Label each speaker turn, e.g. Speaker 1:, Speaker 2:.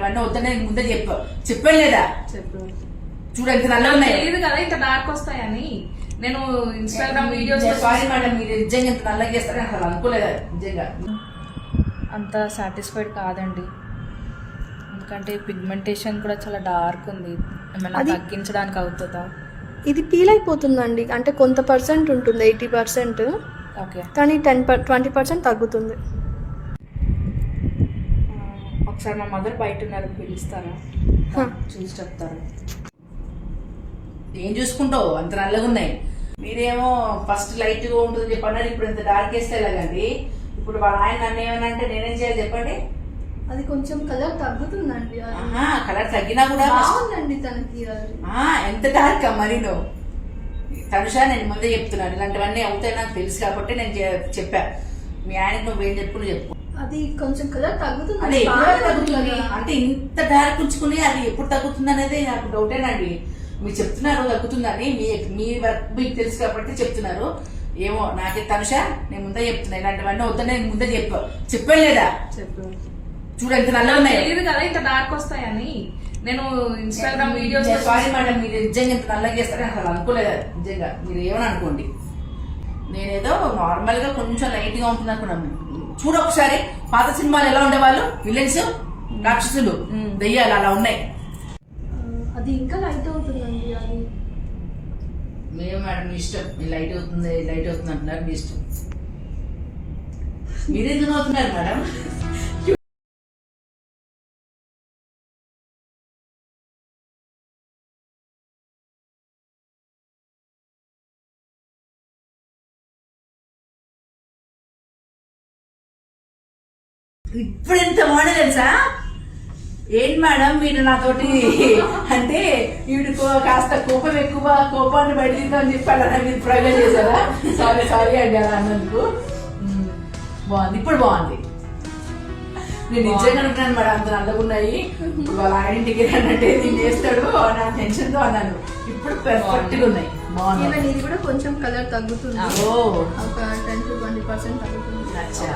Speaker 1: ఇలాంటివన్నీ వద్దనే ముందే చెప్పాను లేదా? చూడు ఎంత నల్ల ఉన్నాయి
Speaker 2: కదా, ఇంత డార్క్ వస్తాయని నేను ఇన్స్టాగ్రామ్ వీడియోస్.
Speaker 1: సారీ మేడం, మీరు నిజంగా ఇంత నల్లగా చేస్తారని అసలు అనుకోలేదా? నిజంగా
Speaker 2: అంత సాటిస్ఫైడ్ కాదండి, ఎందుకంటే పిగ్మెంటేషన్ కూడా చాలా డార్క్ ఉంది. ఏమైనా తగ్గించడానికి అవుతుందా?
Speaker 3: ఇది పీల్ అయిపోతుందండి, అంటే కొంత పర్సెంట్ ఉంటుంది, 80%.
Speaker 2: ఓకే,
Speaker 3: కానీ 20% తగ్గుతుంది.
Speaker 2: ఒకసారి మా మదర్ బయట ఉన్నారు, పిలుస్తారా? చూసి చెప్తారు.
Speaker 1: ఏం చూసుకుంటావు? అంత నల్లగా ఉన్నాయి. మీరేమో ఫస్ట్ లైట్ గా ఉంటుంది చెప్పన్నారు, ఇప్పుడు ఇంత డార్క్ వేస్తే ఎలాగండి? ఇప్పుడు వాళ్ళ ఆయన నన్ను ఏమన్నా అంటే నేనేం చేయాలి చెప్పండి?
Speaker 3: అది కొంచెం కలర్ తగ్గుతుందండి.
Speaker 1: కలర్ తగ్గినా కూడా
Speaker 3: బాగుందండి తనకి.
Speaker 1: ఎంత డార్క్ మరి నువ్వు తనుషా, నేను ముందే చెప్తున్నాను ఇలాంటివన్నీ అవుతాయి నాకు తెలుసు కాబట్టి నేను చెప్పా. మీ ఆయనకు నువ్వేం చెప్పు చెప్పు.
Speaker 3: అది కొంచెం కలర్ తగ్గుతుంది.
Speaker 1: అదే తగ్గుతుంది అంటే ఇంత డార్క్ ఉంచుకుని అది ఎప్పుడు తగ్గుతుంది అనేది నాకు డౌటేనండి. మీరు చెప్తున్నారు తగ్గుతుందని, మీ వర్క్ మీకు తెలుసు కాబట్టి చెప్తున్నారు. ఏమో నాకే తనుషా, నేను ముందే చెప్తున్నా ఇలాంటివన్నీ వద్దని నేను ముందే చెప్పాను లేదా? చూడు ఎంత నల్ల ఉన్నాయి
Speaker 2: కదా, ఇంత డార్క్ వస్తాయని నేను ఇన్స్టాగ్రామ్ వీడియోస్.
Speaker 1: సారీ మేడం, మీరు నిజంగా ఇంత నల్లగా చేస్తారని అసలు అనుకోలేదా? నిజంగా మీరు ఏమని అనుకోండి, నేనేదో నార్మల్ గా కొంచెం లైట్ గా ఉంటుంది అనుకున్నాను. చూడు ఒకసారి పాత సినిమాలు ఎలా ఉండేవాళ్ళు, విలన్స్, రాక్షసులు, దెయ్యాలు అలా ఉన్నాయి.
Speaker 3: అది ఇంకా లైట్ అవుతుందండి. అది
Speaker 1: మేము మేడం మీ ఇష్టం, మీ లైట్ అవుతుంది అంటున్నారు, మీ ఇష్టం. మీరెందుకు అవుతున్నారు మేడం? ఇప్పుడు ఎంత బాగుంది తెలుసా? ఏంటి మేడం మీరు నాతోటి అంటే వీడికి కాస్త కోపం ఎక్కువ, కోపాన్ని బయటదిద్దామని చెప్పి అలా మీరు ప్రయోగం చేశారా? సారీ అండి అలా అన్నందుకు. బాగుంది, ఇప్పుడు బాగుంది. నేను నిజంగా అనుకున్నాను మేడం అంత నల్లగా ఉన్నాయి. ఇప్పుడు వాళ్ళ ఐడెంటిటీ అంటే నేను చేస్తాడు నా టెన్షన్ తో అన్నాను. ఇప్పుడు పర్ఫెక్ట్ గా ఉన్నాయి, బాగుంది.
Speaker 3: ఇది కూడా కొంచెం కలర్ తగ్గుతుంది, ఒక 10 to 20% తగ్గుతుంది.
Speaker 1: అచ్చా.